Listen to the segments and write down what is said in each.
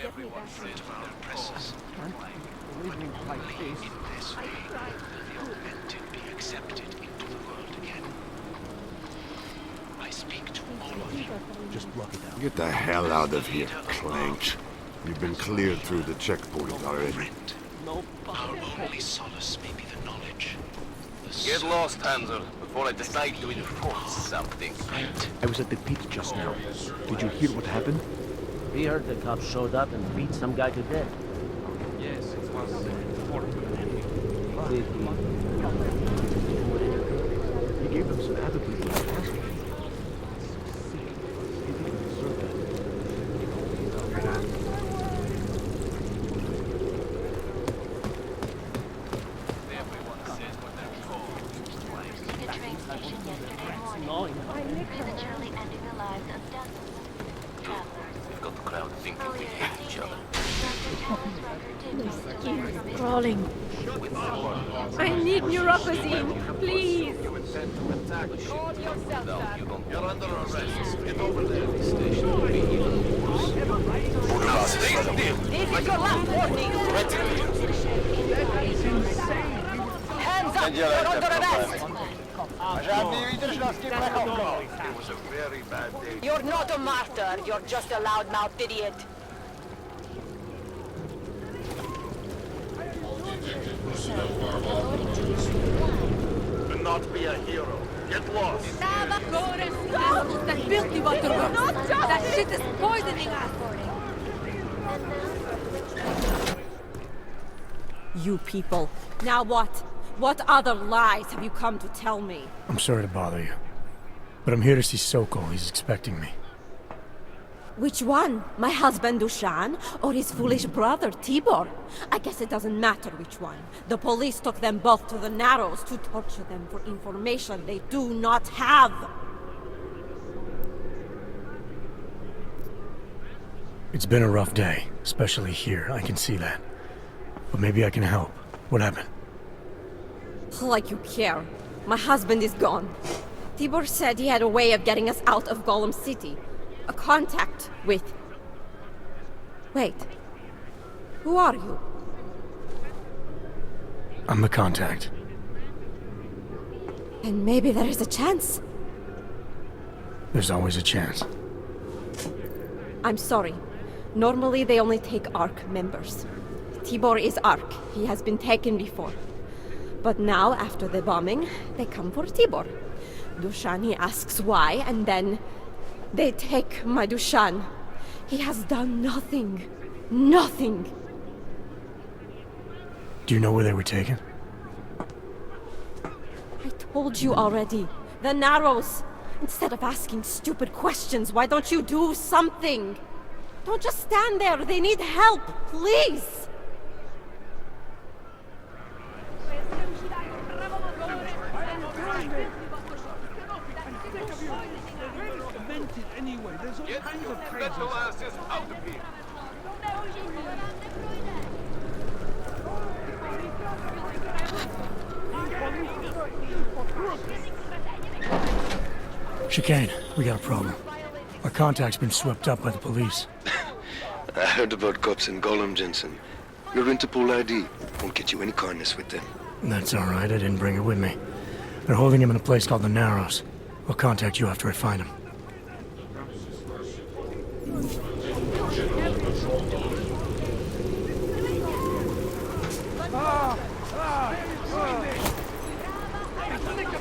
everyone afraid of our oppressors. Only in this way will the augmented be accepted into the world again. I speak to all of you. Just block it down. Get the hell out of here, Clank. You've been cleared through the checkpoint already. Friend, our only solace may be the knowledge. Get lost, Hanser, before I decide to enforce something. I was at the pit just now. Did you hear what happened? We heard the cops showed up and beat some guy to death. Yes, it was horrible. He gave them some attitude with the castle. The train station yesterday morning prematurely ending the lives of dozens of travelers. We've got the crowd thinking we Earlier hate this each other. evening, Dr. Thomas Rucker did visit the Crawling. I need neuropozyne, please. No, you don't. You're under arrest. Get over there. Stay still! This is your last warning. Hands up! You're under arrest! It was a very bad day. You're not a martyr. You're just a loudmouthed idiot. Do not be a hero. Get lost. That filthy water works. That shit is poisoning us. You people. Now what? What other lies have you come to tell me? I'm sorry to bother you, but I'm here to see Sokol. He's expecting me. Which one? My husband Dushan or his foolish brother Tibor? I guess it doesn't matter which one. The police took them both to the Narrows to torture them for information they do not have. It's been a rough day, especially here. I can see that. But maybe I can help. What happened? Like you care. My husband is gone. Tibor said he had a way of getting us out of Golem City. A contact with... Wait. Who are you? I'm the contact. And maybe there is a chance. There's always a chance. I'm sorry. Normally they only take ARC members. Tibor is ARC. He has been taken before. But now, after the bombing, they come for Tibor. Dushani asks why, and then they take my Dushan. He has done nothing. Nothing. Do you know where they were taken? I told you already. The Narrows. Instead of asking stupid questions, why don't you do something? Don't just stand there. They need help. Please. Anyway, there's all Get kinds your of crazy metal asses out of here. Chicane, we got a problem. Our contact's been swept up by the police. I heard about cops in Golem, Jensen. Your Interpol ID won't get you any kindness with them. That's all right. I didn't bring it with me. They're holding him in a place called the Narrows. I'll contact you after I find him.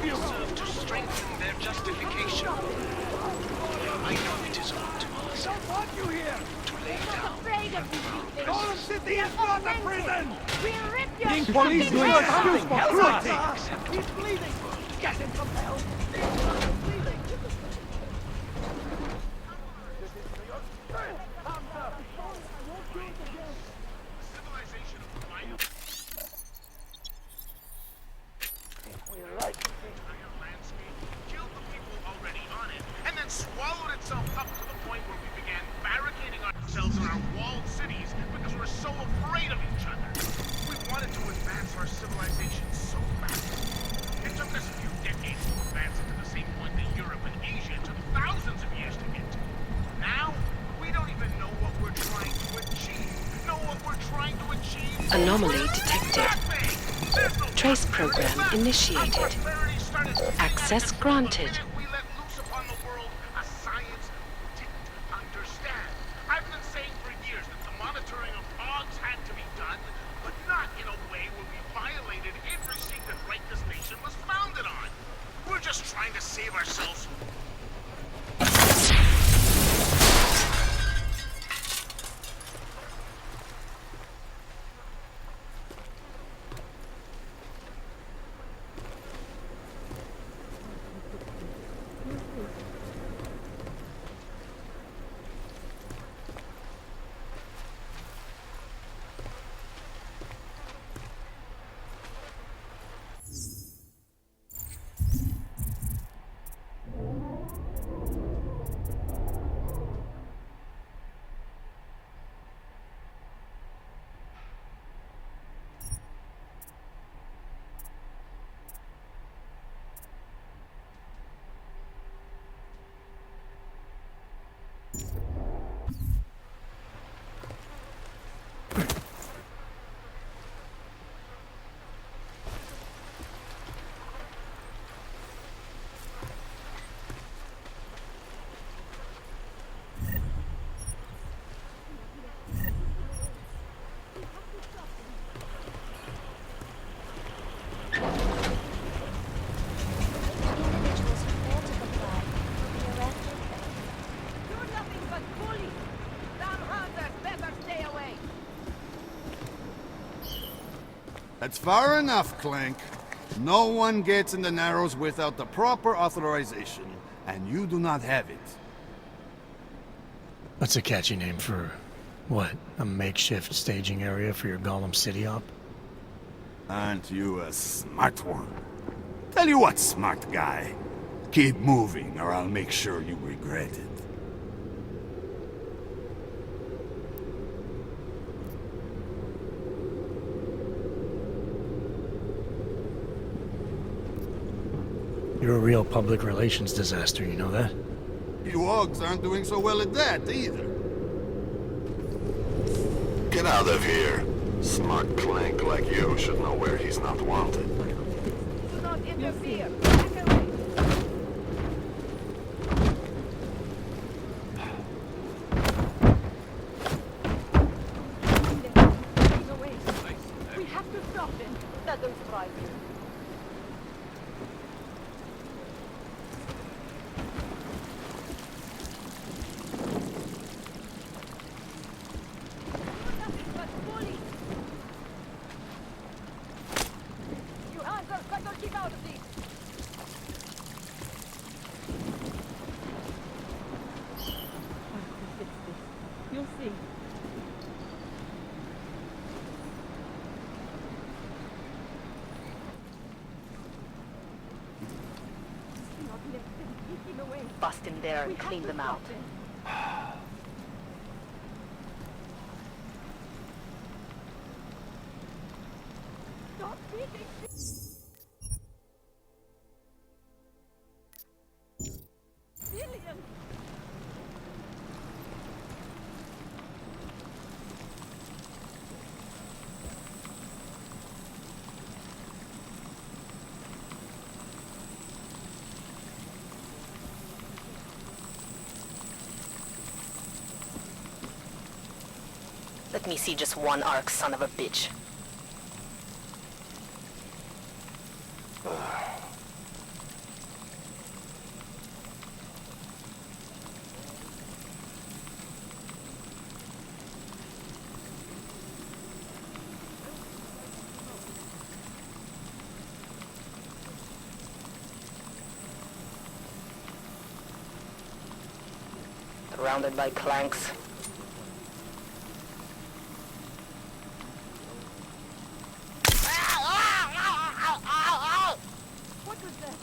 Serve to strengthen their justification. I know it is up to us to lay down Golem City is not a prison! We'll rip your Being police doing excuse for cruelty! He's bleeding. Get him some help! Killed the people already on it, and then swallowed itself up to the point where we began barricading ourselves in our walled cities because we're so afraid of each other. We wanted to advance our civilization so fast. It took us a few decades to advance it to the same point that Europe and Asia took thousands of years to get to. Now, we don't even know what we're trying to achieve. Anomaly detected. Trace program initiated. Access granted. We let loose upon the world a science we didn't understand. I've been saying for years that the monitoring of odds had to be done, but not in a way where we violated every secret right this nation was founded on. We're just trying to save ourselves. Individuals who fail to comply will be arrested. You're nothing but bullies. Damn hunters better stay away. That's far enough, Clank. No one gets in the Narrows without the proper authorization, and you do not have it. That's a catchy name for... what? A makeshift staging area for your Gollum City op? Aren't you a smart one? Tell you what, smart guy. Keep moving, or I'll make sure you regret it. You're a real public relations disaster, you know that? You Augs aren't doing so well at that, either. Get out of here. Smart Clank like you should know where he's not wanted. Do not interfere. Back away. We have to stop them. Let them drive you. You're nothing but bullies. You hunters better keep out of this. You'll see. Not let them take him away. Bust in there We and have clean to them stop out. them. Stop beating civilians. Let me see just one arc, son of a bitch. Surrounded by clanks. What was that?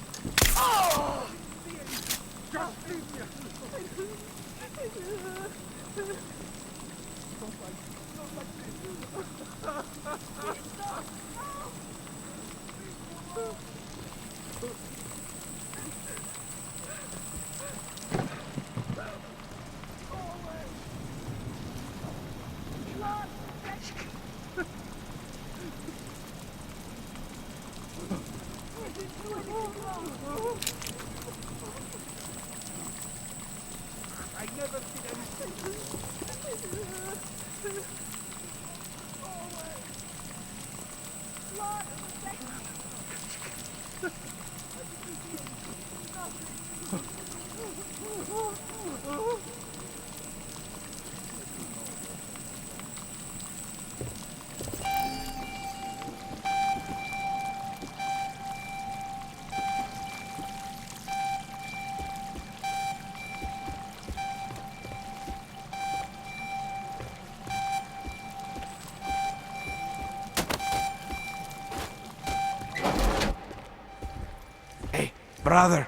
Hey, brother,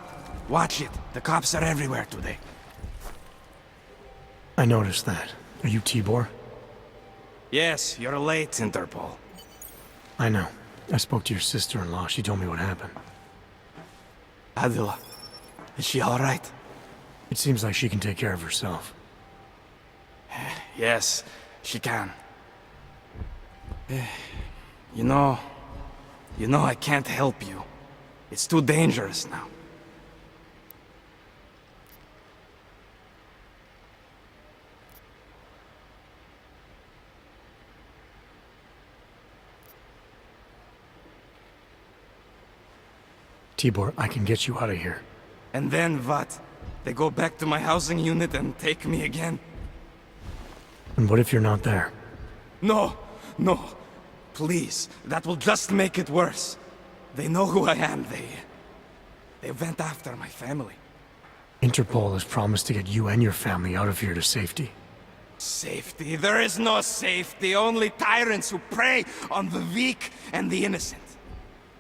watch it. The cops are everywhere today. I noticed that. Are you Tibor? Yes, you're late, Interpol. I know. I spoke to your sister-in-law. She told me what happened. Adila, is she all right? It seems like she can take care of herself. Yes, she can. You know, I can't help you. It's too dangerous now. Tibor, I can get you out of here. And then what? They go back to my housing unit and take me again? And what if you're not there? No, no. Please, that will just make it worse. They know who I am. They went after my family. Interpol has promised to get you and your family out of here to safety. Safety? There is no safety. Only tyrants who prey on the weak and the innocent.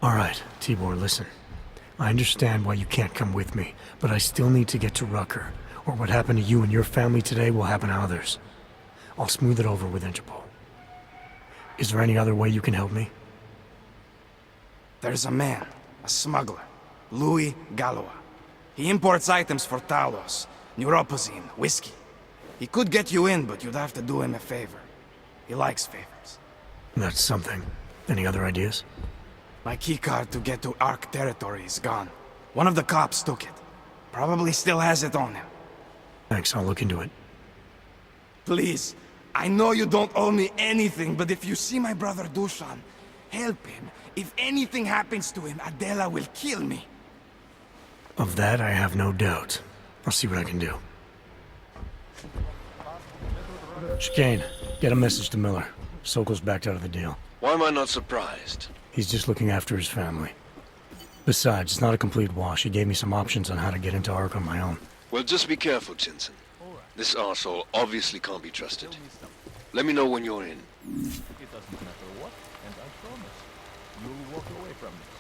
All right, Tibor, listen. I understand why you can't come with me, but I still need to get to Rucker, or what happened to you and your family today will happen to others. I'll smooth it over with Interpol. Is there any other way you can help me? There's a man, a smuggler, Louis Galois. He imports items for Talos, neuropozyne, whiskey. He could get you in, but you'd have to do him a favor. He likes favors. That's something. Any other ideas? My keycard to get to Ark territory is gone. One of the cops took it. Probably still has it on him. Thanks, I'll look into it. Please, I know you don't owe me anything, but if you see my brother Dushan, help him. If anything happens to him, Adela will kill me. Of that, I have no doubt. I'll see what I can do. Chicane, get a message to Miller. Sokol's backed out of the deal. Why am I not surprised? He's just looking after his family. Besides, it's not a complete wash. He gave me some options on how to get into Ark on my own. Well, just be careful, Jensen. This arsehole obviously can't be trusted. Let me know when you're in. It doesn't matter what, and I promise, you'll walk away from this.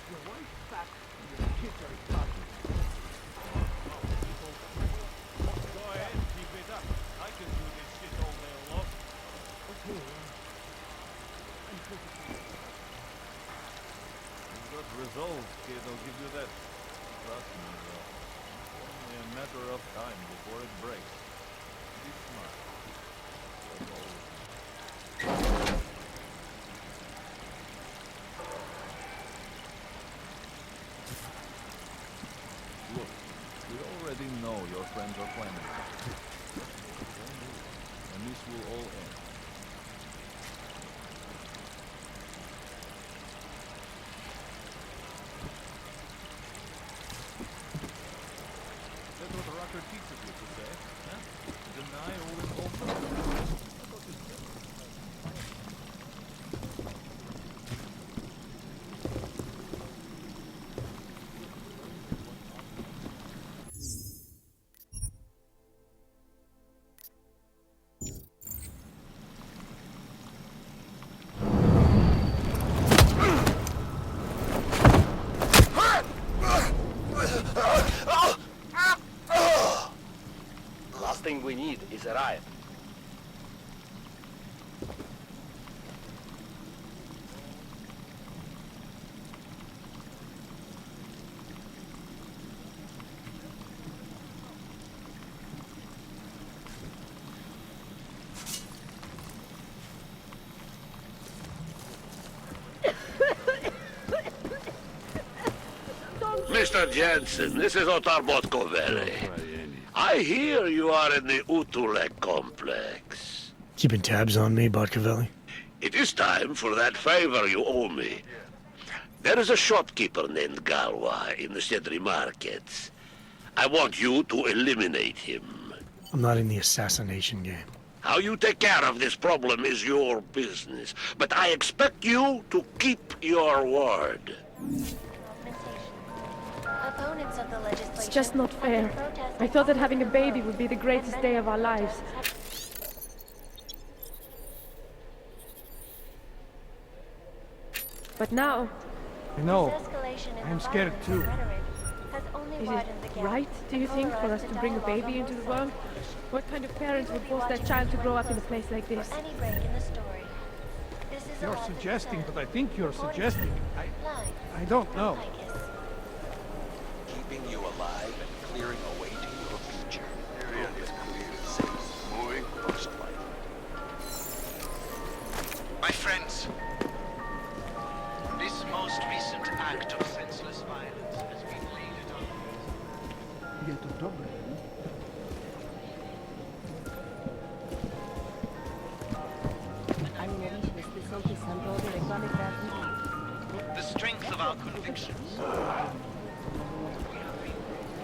Your wife's back, and your kids are excited. Go ahead, keep it up. I can do this shit all day long. Okay. You've got resolve, kid, I'll give you that. Trust me, though. Only a matter of time before it breaks. Be smart. Look, we already know your friends are planning it. And this will all end. That's what the rocker teaches you to say, huh? Deny all involvement. I thought you said. Last thing we need is a riot. Mr. Jensen, this is Otar Botkovere. I hear you are in the Utulek complex. Keeping tabs on me, Botkavelli? It is time for that favor you owe me. There is a shopkeeper named Galwa in the Sedri markets. I want you to eliminate him. I'm not in the assassination game. How you take care of this problem is your business, but I expect you to keep your word. Opponents of the legislation. It's just not fair. I thought that having a baby would be the greatest day of our lives. But now... I know. I'm scared too. Is it right, do you think, for us to bring a baby into the world? What kind of parents would force their child to grow up in a place like this? You're suggesting, but I think you're suggesting. I don't know. Keeping you alive and clearing a way to your future. Area is clear, safe, moving, first life. My friends, this most recent act of senseless violence has been laid at our the strength of our convictions.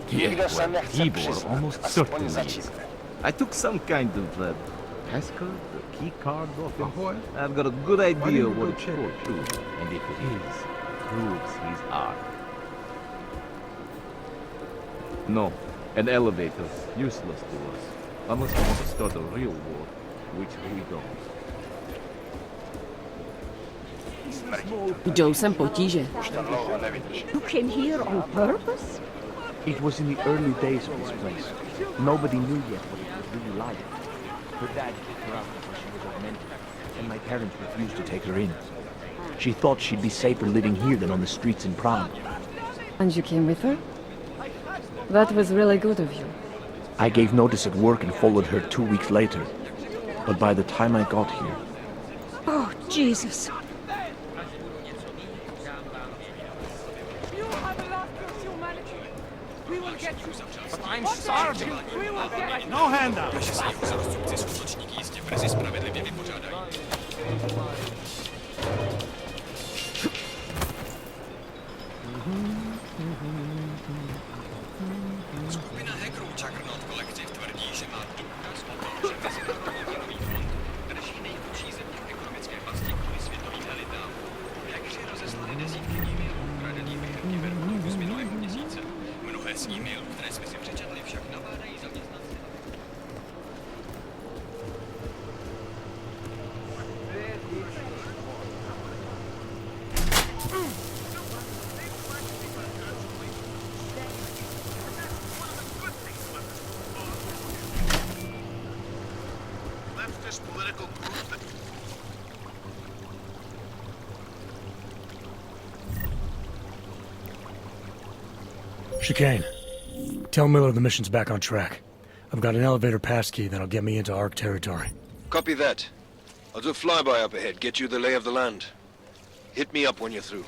Tibor almost certainly. I took some kind of passcode, the key card off him. I've got a good idea what it's for, too. And if it is, proves he's Ark. No, an elevator's useless to us. Unless we want to start a real war, which we don't. Widział sam potíže. You came here on purpose? It was in the early days of this place. Nobody knew yet what it was really like. Her dad kicked her out because she was augmented, and my parents refused to take her in. She thought she'd be safer living here than on the streets in Prague. And you came with her? That was really good of you. I gave notice at work and followed her 2 weeks later. But by the time I got here... Oh, Jesus. But I'm starving. No handouts. Skupina hackerů Juggernaut Collective tvrdí, že má důkaz o tom, že Mezinárodní měnový fond drží nejchudší země v ekonomické pasti kvůli světovým elitám. Hackři rozeslali desítky e-mailů ukradených firmě vrcholů z minulého měsíce. Mnohé z e-mailů, které jsme si přečetli, však nabádají zaměstnanci. Leftist political group that... Chicane. Tell Miller the mission's back on track. I've got an elevator passkey that'll get me into Ark territory. Copy that. I'll do a flyby up ahead, get you the lay of the land. Hit me up when you're through.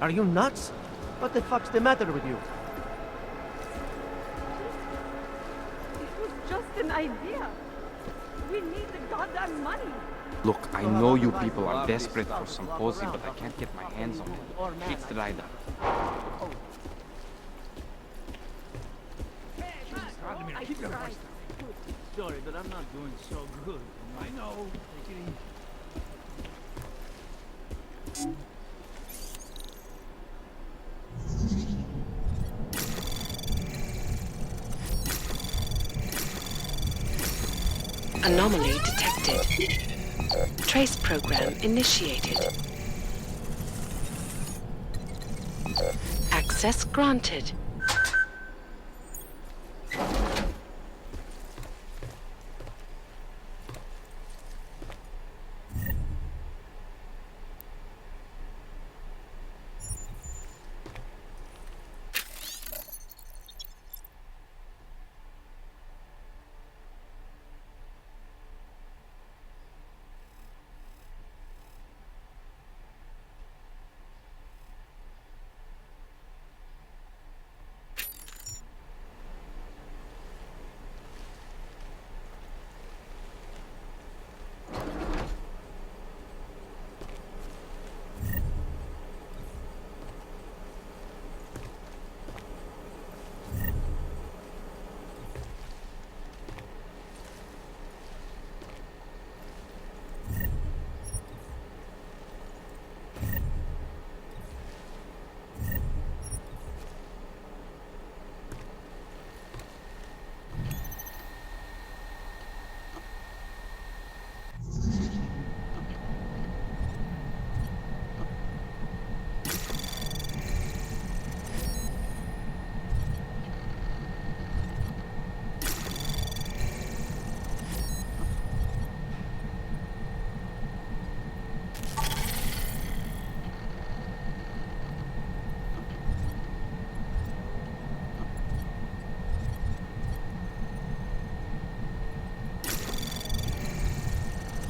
Are you nuts? What the fuck's the matter with you? It was just an idea. We need the goddamn money. Look, I know you people are desperate for some posy, but I can't get my hands on it. It's Ryder. Sorry, but I'm not doing so good. I know. Take it easy. Anomaly detected. Trace program initiated. Access granted.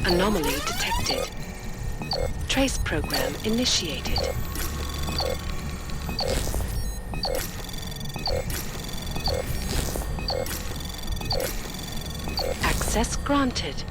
Anomaly detected. Trace program initiated. Access granted.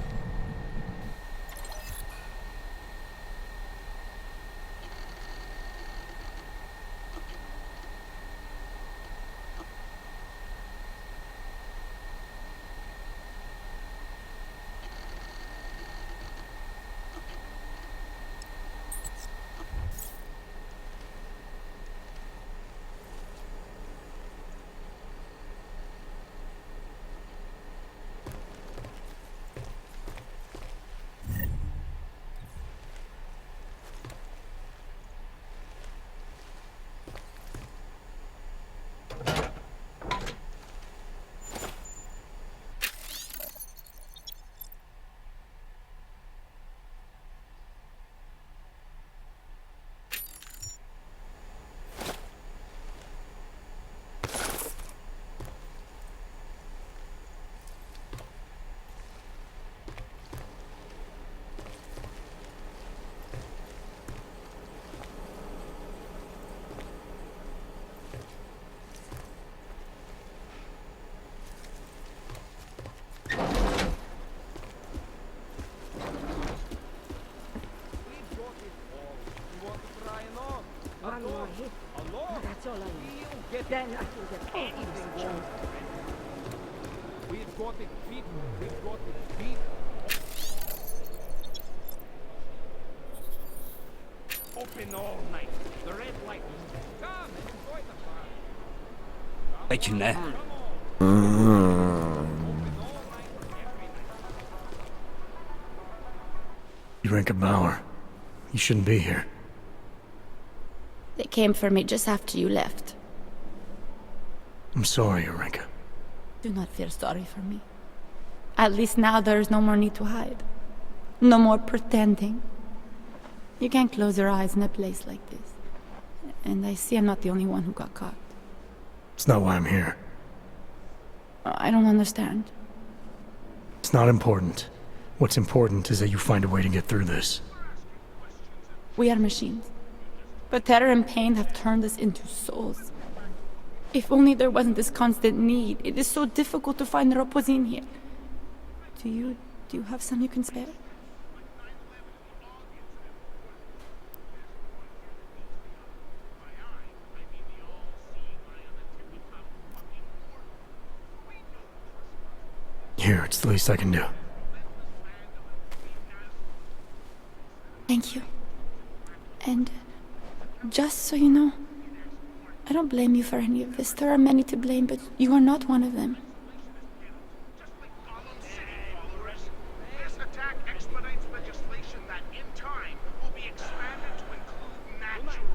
One more hit. That's all I need. Then I can get anything done. We've got it beat. We've got it beat. Open all night. The red light. Come and enjoy the fun. Teď ne. Urenka Bauer, you shouldn't be here. They came for me just after you left. I'm sorry, Urenka. Do not feel sorry for me. At least now there is no more need to hide. No more pretending. You can't close your eyes in a place like this. And I see I'm not the only one who got caught. It's not why I'm here. I don't understand. It's not important. What's important is that you find a way to get through this. We are machines. But terror and pain have turned us into souls. If only there wasn't this constant need. It is so difficult to find the Roposin here. Do you have some you can spare? Here, it's the least I can do. Thank you. And just so you know, I don't blame you for any of this. There are many to blame, but you are not one of them. This attack expedites legislation that, in time, will be expanded to include natural.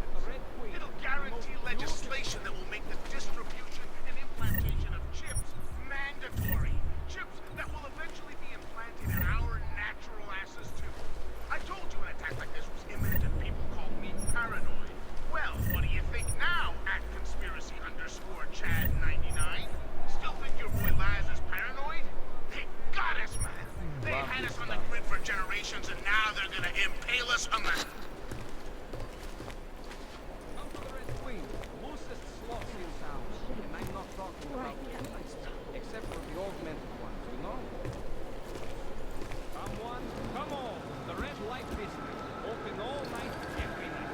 It'll guarantee legislation that will make the distribution and implantation of chips mandatory. Chips that will eventually be implanted in our natural asses, too. I told you an attack like this was imminent and people called me paranoid. Well, what do you think now, @conspiracy_Chad99? Still think your boy Laz is paranoid? They got us, man. They had us on the grid for generations, and now they're gonna impale us on the... Come to the Red Queen, loosest slot in town. And I'm not talking about the lights, except for the augmented ones, you know? Come one, come all. The red light business. Open all night, every night.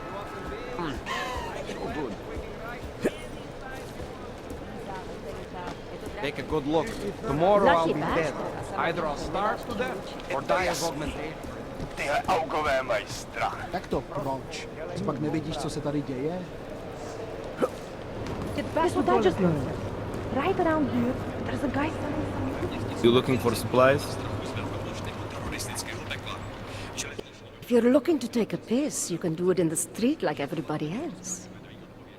You want to be So good. Take a good look. Tomorrow I'll be dead. Either I'll starve to death or die of augmentation. Tyhle augové mají strach. Tak to proč? Pak nevidíš, co se tady děje? That's what I just learned. Right around here, there's a guy selling some... You looking for supplies? If you're looking to take a piss, you can do it in the street like everybody else.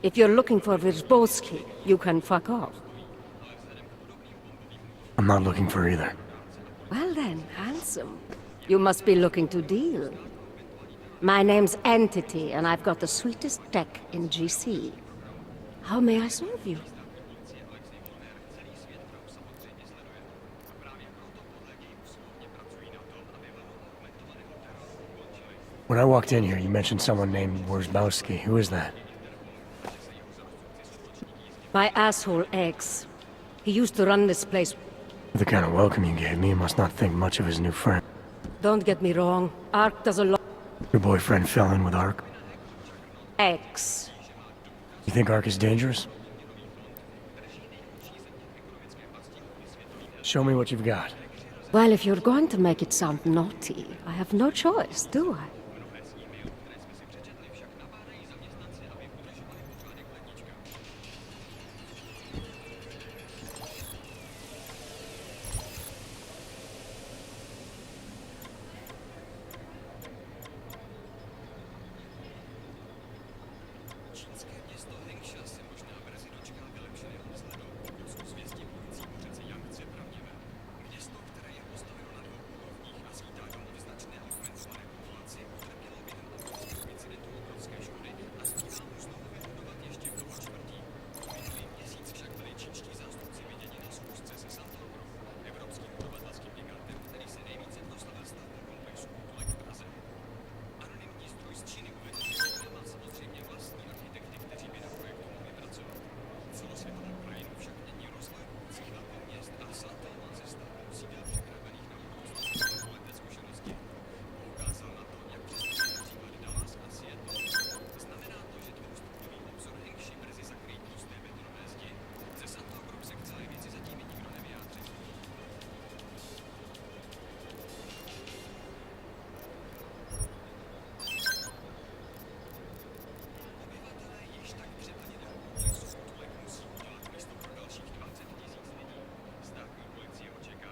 If you're looking for Vyrzbowski, you can fuck off. I'm not looking for either. Well then, handsome. You must be looking to deal. My name's Entity, and I've got the sweetest tech in GC. How may I serve you? When I walked in here, you mentioned someone named Worzbowski. Who is that? My asshole ex. He used to run this place. The kind of welcome you gave me, you must not think much of his new friend. Don't get me wrong. Ark does a lot. Your boyfriend fell in with Ark? Ex. You think Ark is dangerous? Show me what you've got. Well, if you're going to make it sound naughty, I have no choice, do I?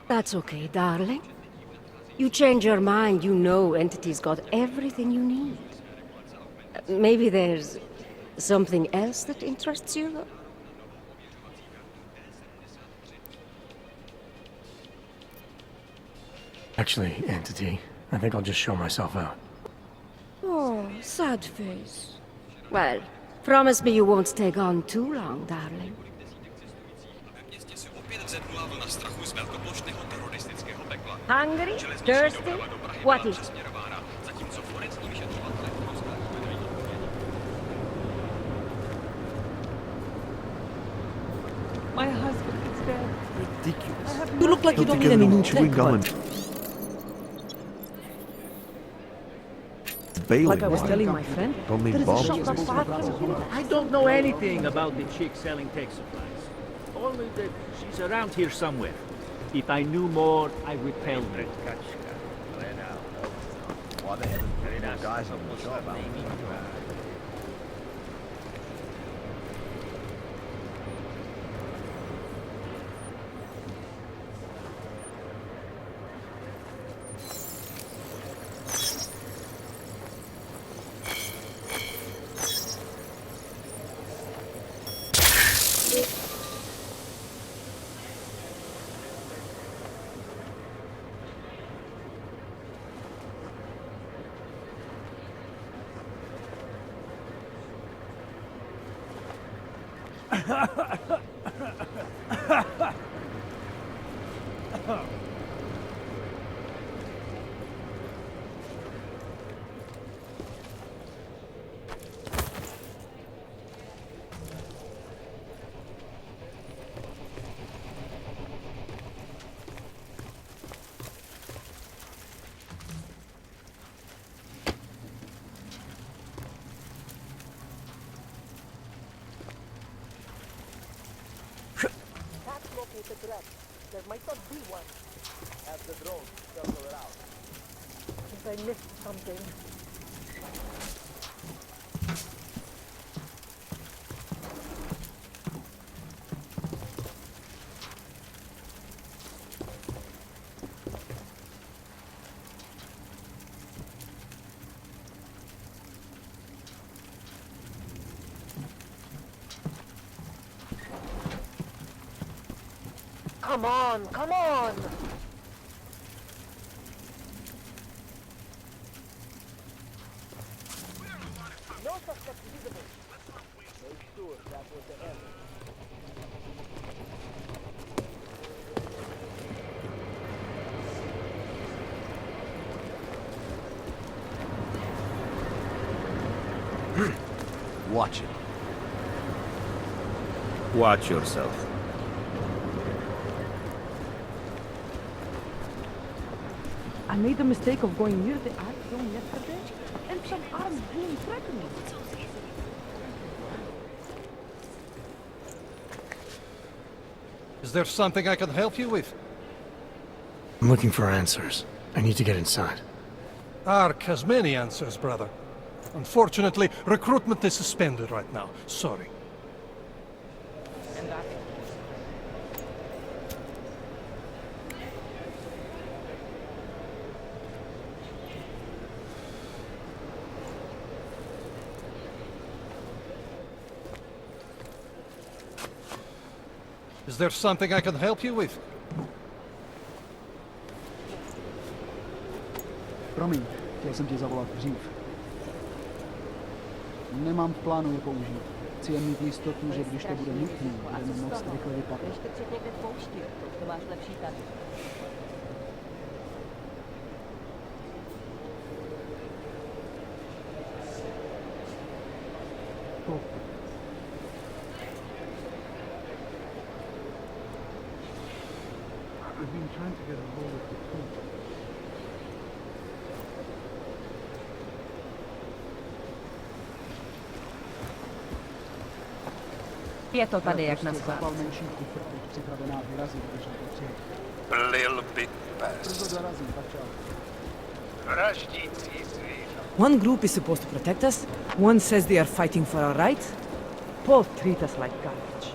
That's okay, darling. You change your mind, you know Entity's got everything you need. Maybe there's something else that interests you, though? Actually, Entity, I think I'll just show myself out. Oh, sad face. Well, promise me you won't take on too long, darling. Hungry? Thirsty? What is it? My husband is dead. Ridiculous. You look like you don't need any new chewing gum and bailing. Like I was telling my friend, Don't need there is a bombs. shop not far from here. I don't know anything about the chick selling tech supplies. Only that she's around here somewhere. If I knew more, I would tell you. Why the hell are guys on the job? There might not be one. Have the drone circle it out. I think I missed something. Come on, come on! No suspect visible. Make sure that was the end. Watch it. Watch yourself. I made the mistake of going near the art zone yesterday, and some armed goon threatened me. Is there something I can help you with? I'm looking for answers. I need to get inside. Ark has many answers, brother. Unfortunately, recruitment is suspended right now. Sorry. Is there something I can help you with? Promiň, chtěl jsem tě zavolat dřív. Nemám v plánu je použít. Chci jen mít jistotu, že když to bude nutné, budeme moct rychle vypadat. Ještě před někde v poušti, to máš lepší tady. I've been trying to get a hold of the food. Je to tady jak na skládce. Menší kufr, teď připravená vyrazit, když na to přijde. Lil bit Brzo fast. dorazím, tak čau. Vraždící zvířata. One group is supposed to protect us, one says they are fighting for our rights. Both treat us like garbage.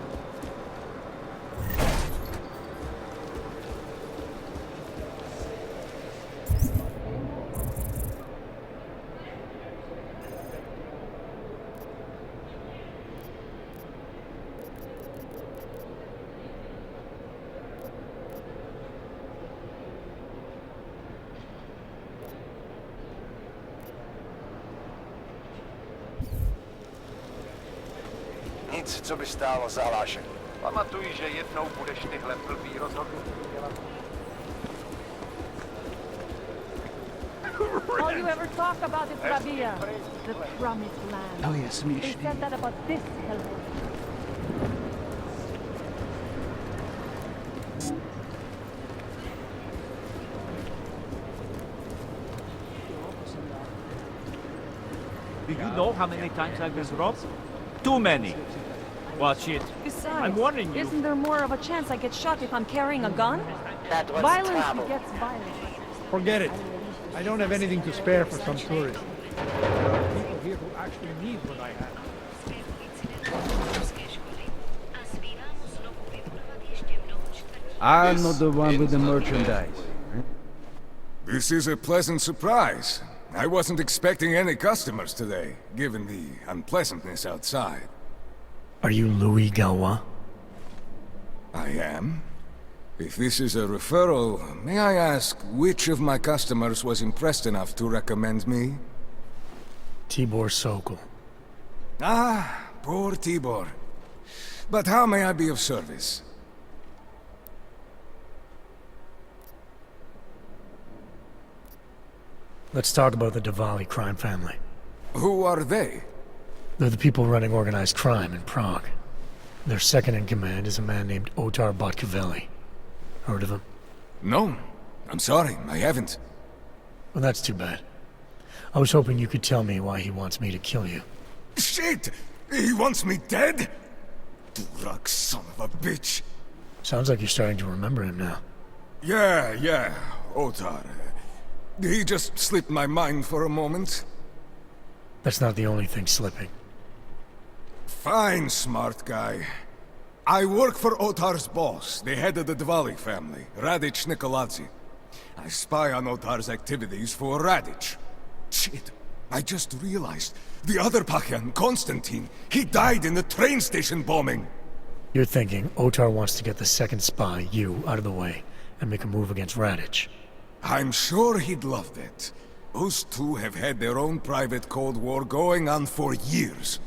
Nic, co by stálo za lášek. Pamatuj, že jednou budeš tyhle blbý rozhodnutí dělat. All you ever talk about is Rabia, the promised land. To je They směšný. said that about this hellhole. Do you know how many times I've been robbed? Too many. Watch it. Besides, I'm warning you. isn't there more of a chance I get shot if I'm carrying a gun? That was Violence trouble. begets violence. Forget it. I don't have anything to spare for some tourists. There are people here who actually need what I have. I'm not the one with the merchandise. This is a pleasant surprise. I wasn't expecting any customers today, given the unpleasantness outside. Are you Louis Galois? I am. If this is a referral, may I ask which of my customers was impressed enough to recommend me? Tibor Sokol. Ah, poor Tibor. But how may I be of service? Let's talk about the Diwali crime family. Who are they? They're the people running organized crime in Prague. Their second in command is a man named Otar Botkavelli. Heard of him? No. I'm sorry, I haven't. Well, that's too bad. I was hoping you could tell me why he wants me to kill you. Shit! He wants me dead? Durak, son of a bitch. Sounds like you're starting to remember him now. Yeah, Otar. He just slipped my mind for a moment. That's not the only thing slipping. Fine, smart guy. I work for Otar's boss, the head of the Diwali family, Radic Nikoladze. I spy on Otar's activities for Radic. Shit, I just realized. The other Pakhan, Konstantin, he died in the train station bombing. You're thinking Otar wants to get the second spy, you, out of the way, and make a move against Radic. I'm sure he'd love that. Those two have had their own private Cold War going on for years.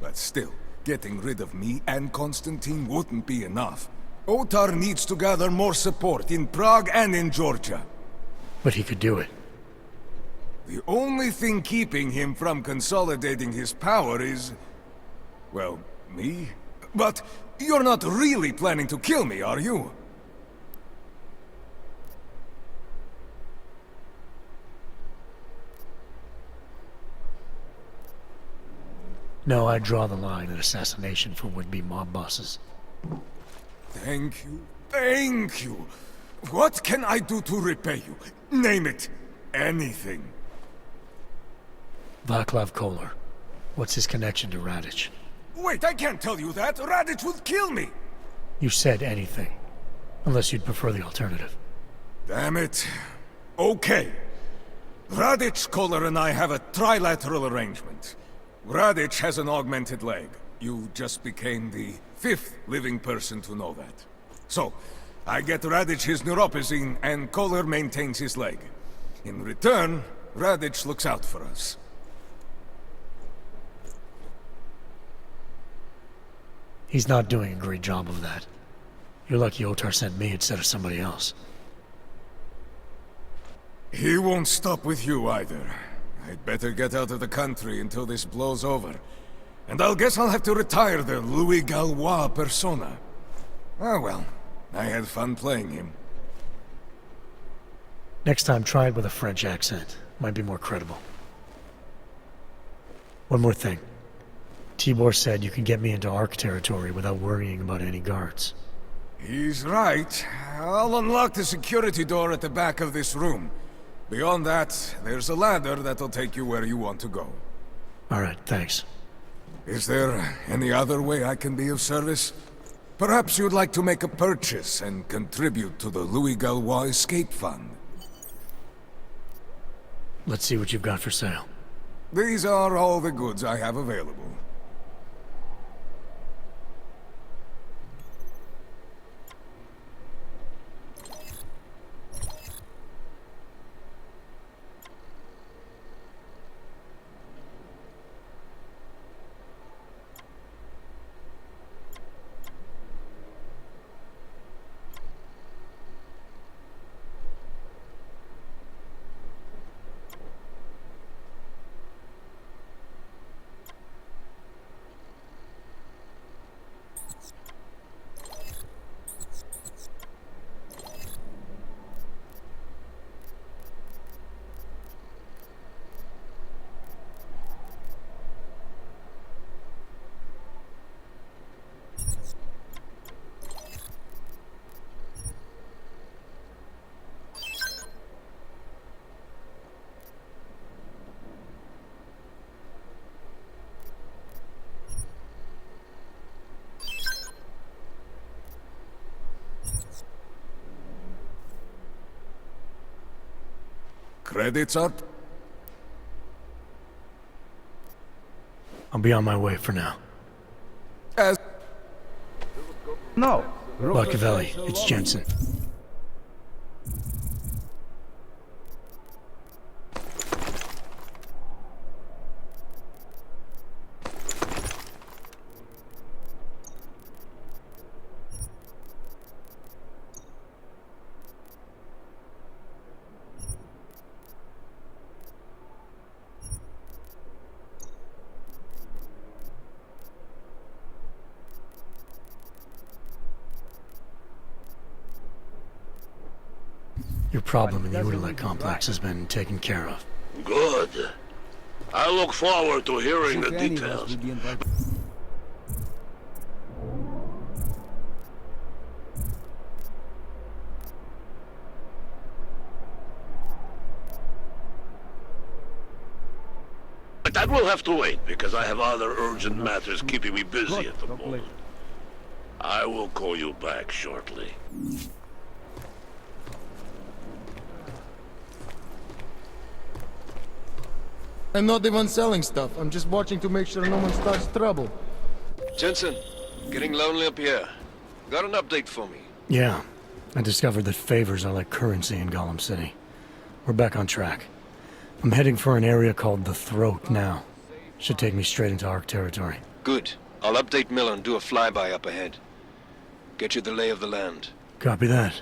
But still, getting rid of me and Konstantin wouldn't be enough. Otar needs to gather more support in Prague and in Georgia. But he could do it. The only thing keeping him from consolidating his power is Well, me? But you're not really planning to kill me, are you? No, I draw the line at assassination for would-be mob bosses. Thank you. Thank you. What can I do to repay you? Name it. Anything. Vaclav Kolar. What's his connection to Radic? Wait, I can't tell you that. Radic would kill me. You said anything. Unless you'd prefer the alternative. Damn it. Okay. Radic, Kolar, and I have a trilateral arrangement. Radic has an augmented leg. You just became the 5th living person to know that. So, I get Radic his neuropazine, and Kolar maintains his leg. In return, Radic looks out for us. He's not doing a great job of that. You're lucky Otar sent me instead of somebody else. He won't stop with you either. I'd better get out of the country until this blows over. And I'll guess I'll have to retire the Louis Gallois persona. Ah well, I had fun playing him. Next time, try it with a French accent. Might be more credible. One more thing. Tibor said you can get me into Ark territory without worrying about any guards. He's right. I'll unlock the security door at the back of this room. Beyond that, there's a ladder that'll take you where you want to go. Alright, thanks. Is there any other way I can be of service? Perhaps you'd like to make a purchase and contribute to the Louis Gallois Escape Fund. Let's see what you've got for sale. These are all the goods I have available. Credits up? I'll be on my way for now. No. Machiavelli, it's Jensen. Your problem in the Udalek complex has been taken care of. Good. I look forward to hearing the details. But that will have to wait, because I have other urgent matters keeping me busy at the moment. I will call you back shortly. I'm not even selling stuff. I'm just watching to make sure no one starts trouble. Jensen, getting lonely up here. Got an update for me? Yeah. I discovered that favors are like currency in Gollum City. We're back on track. I'm heading for an area called the Throat now. Should take me straight into Ark territory. Good. I'll update Miller and do a flyby up ahead. Get you the lay of the land. Copy that.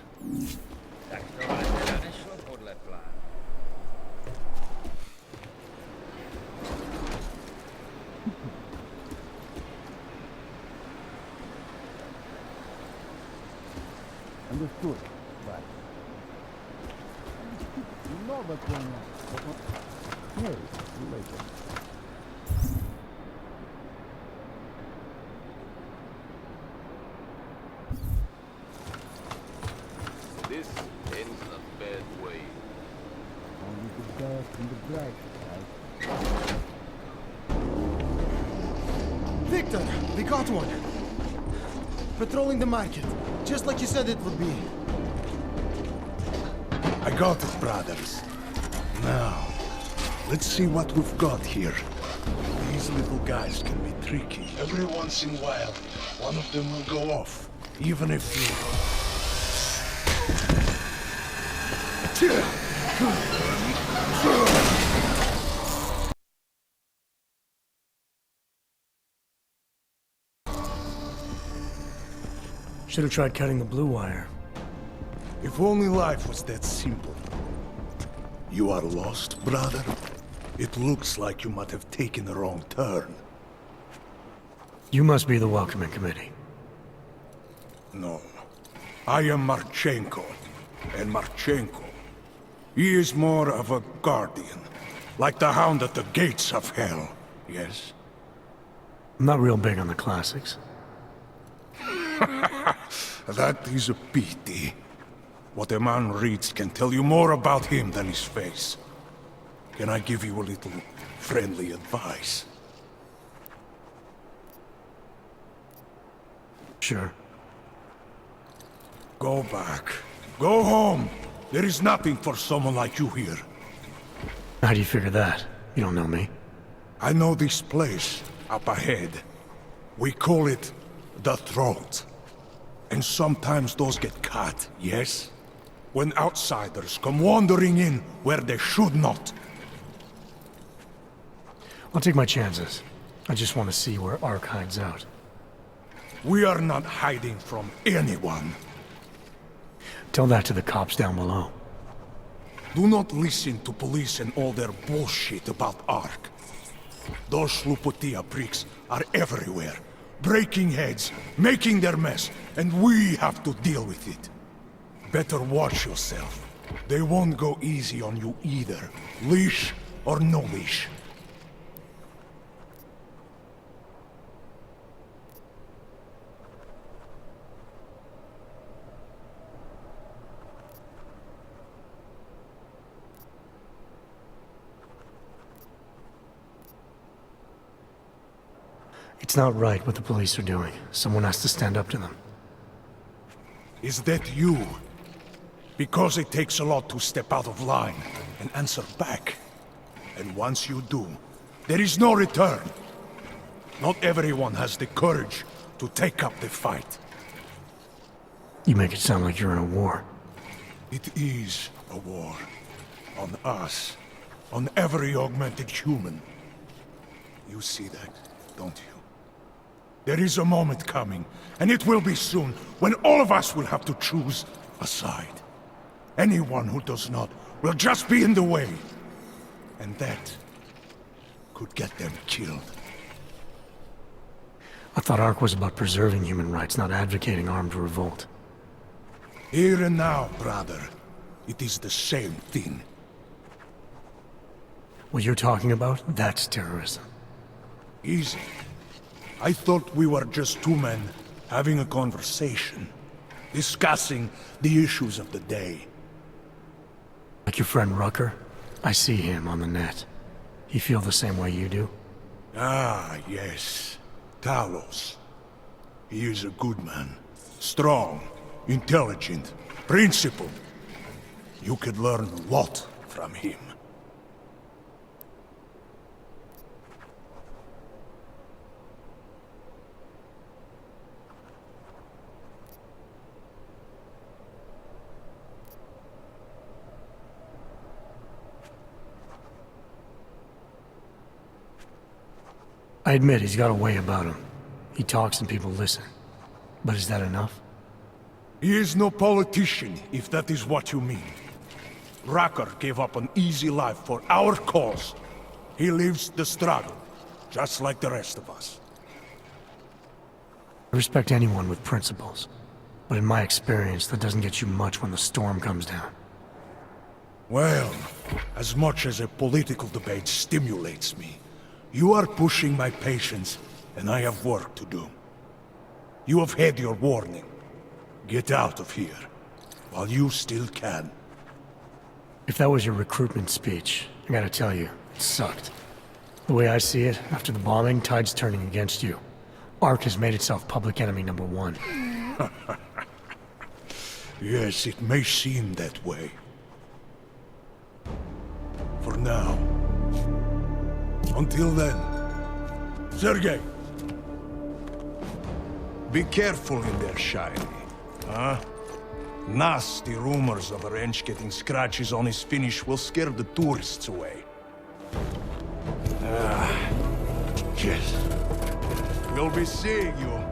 Sci-Fi. You know what's going on. Hey, later. This ends in a bad way. Only the best and the bright side. Victor, we got one. Patrolling the market, just like you said it would be. I got it, brothers. Now, let's see what we've got here. These little guys can be tricky. Every once in a while, one of them will go off, even if you... Should have tried cutting the blue wire. If only life was that simple. You are lost, brother? It looks like you might have taken a wrong turn. You must be the welcoming committee. No. I am Marchenko. And Marchenko, he is more of a guardian. Like the hound at the gates of hell, yes? I'm not real big on the classics. That is a pity. What a man reads can tell you more about him than his face. Can I give you a little friendly advice? Sure. Go back. Go home. There is nothing for someone like you here. How do you figure that? You don't know me. I know this place, up ahead. We call it the Throat. And sometimes those get cut, yes? When outsiders come wandering in where they should not. I'll take my chances. I just want to see where Ark hides out. We are not hiding from anyone. Tell that to the cops down below. Do not listen to police and all their bullshit about Ark. Those Slupotia pricks are everywhere. Breaking heads, making their mess, and we have to deal with it. Better watch yourself. They won't go easy on you either. Leash or no leash. It's not right what the police are doing. Someone has to stand up to them. Is that you? Because it takes a lot to step out of line and answer back. And once you do, there is no return. Not everyone has the courage to take up the fight. You make it sound like you're in a war. It is a war. On us. On every augmented human. You see that, don't you? There is a moment coming, and it will be soon, when all of us will have to choose a side. Anyone who does not will just be in the way. And that could get them killed. I thought Ark was about preserving human rights, not advocating armed revolt. Here and now, brother, it is the same thing. What you're talking about, that's terrorism. Easy. I thought we were just two men having a conversation, discussing the issues of the day. Like your friend Rucker? I see him on the net. He feel the same way you do? Ah, yes. Talos. He is a good man. Strong, intelligent, principled. You could learn a lot from him. I admit he's got a way about him. He talks and people listen. But is that enough? He is no politician, if that is what you mean. Rucker gave up an easy life for our cause. He lives the struggle, just like the rest of us. I respect anyone with principles. But in my experience, that doesn't get you much when the storm comes down. Well, as much as a political debate stimulates me, you are pushing my patience, and I have work to do. You have had your warning. Get out of here, while you still can. If that was your recruitment speech, I gotta tell you, it sucked. The way I see it, after the bombing, tide's turning against you. Ark has made itself public enemy #1. Yes, it may seem that way. For now. Until then. Sergei! Be careful in there, Shiny. Huh? Nasty rumors of a wrench getting scratches on his finish will scare the tourists away. Yes. We'll be seeing you.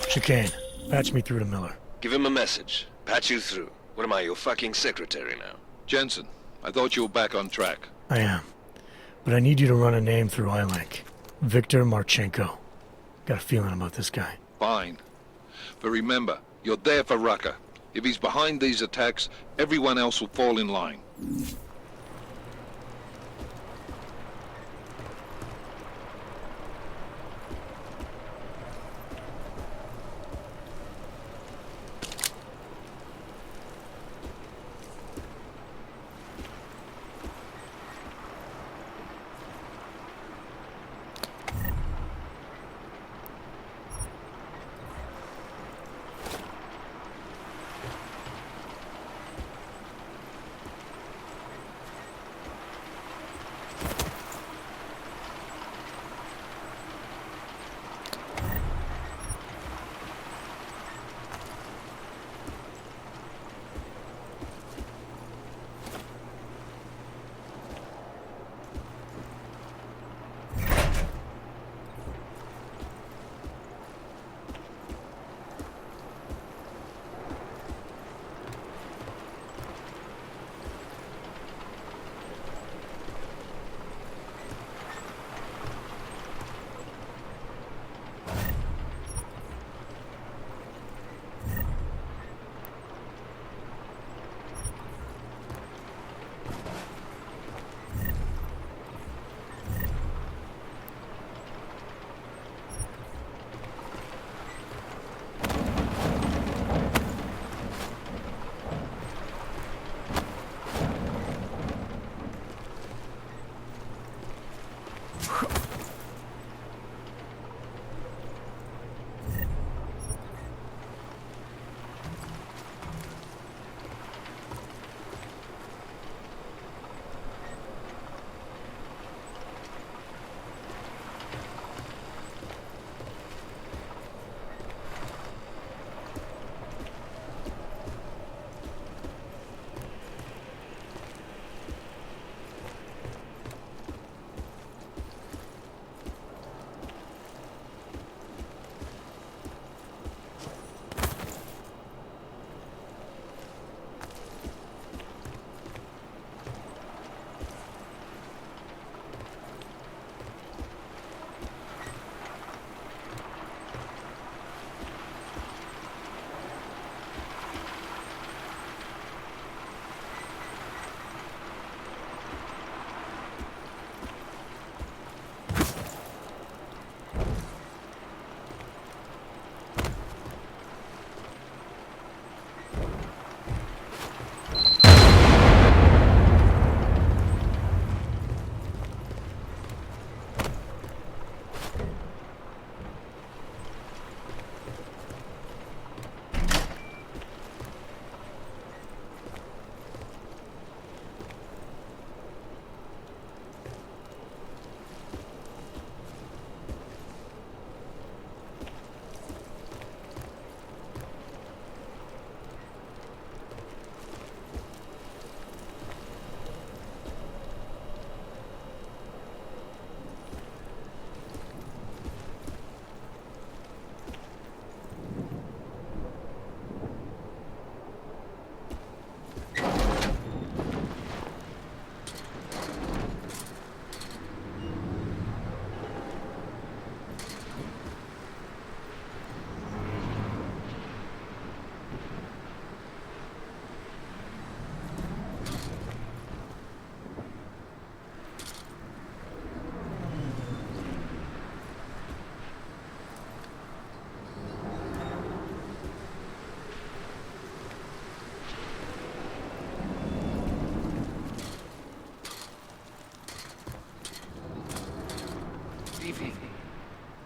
Chicane, patch me through to Miller. Give him a message. Patch you through. What am I, your fucking secretary now? Jensen, I thought you were back on track. I am. But I need you to run a name through iLink. Viktor Marchenko. Got a feeling about this guy. Fine. But remember, you're there for Rucker. If he's behind these attacks, everyone else will fall in line.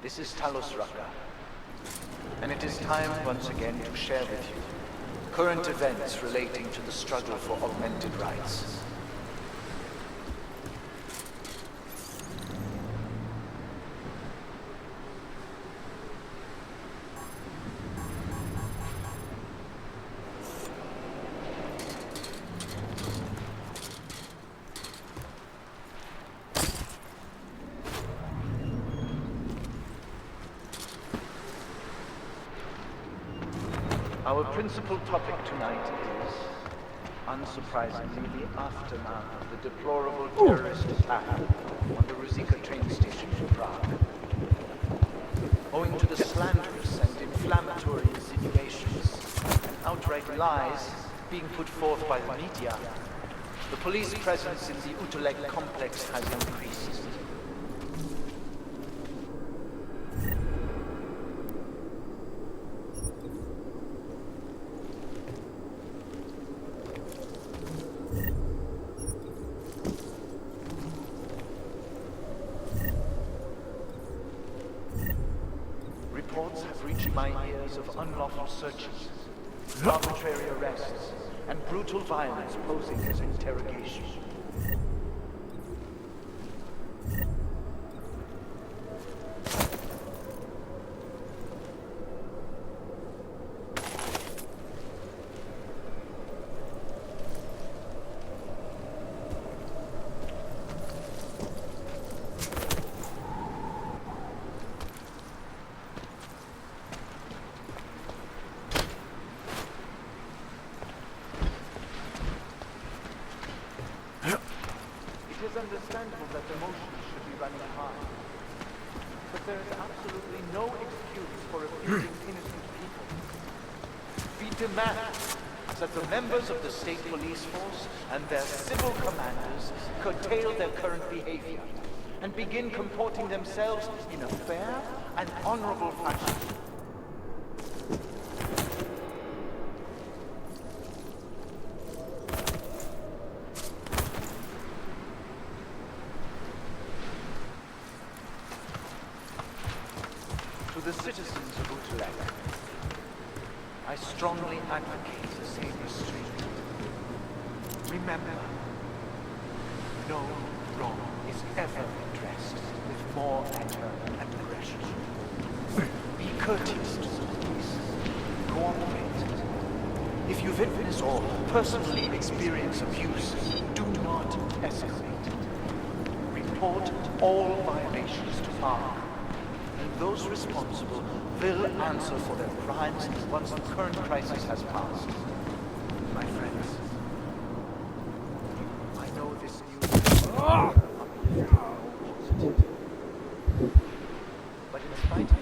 This is Talos Raka, and it is time once again to share with you current events relating to the struggle for augmented rights. Our principal topic tonight is, unsurprisingly, the aftermath of the deplorable terrorist attack on the Ruzicka train station in Prague. Owing to the slanderous and inflammatory insinuations and outright lies being put forth by the media, the police presence in the Utulek complex has increased. Reports have reached my ears of unlawful searches, arbitrary arrests, and brutal violence posing as interrogation. It is understandable that the motions should be running high, but there is absolutely no excuse for abusing innocent people. We demand that the members of the state police force and their civil commanders curtail their current behavior and begin comporting themselves in a fair and honorable fashion. To the citizens of Utulek, I strongly advocate the same restraint. Remember, no wrong is ever addressed with more anger and aggression. Be courteous to the police. Cooperate. If you witness or personally experience abuse, do not escalate. Report all violations to ARC. And those responsible will answer for their crimes once the current crisis has passed. My friends, I know this news is but in spite of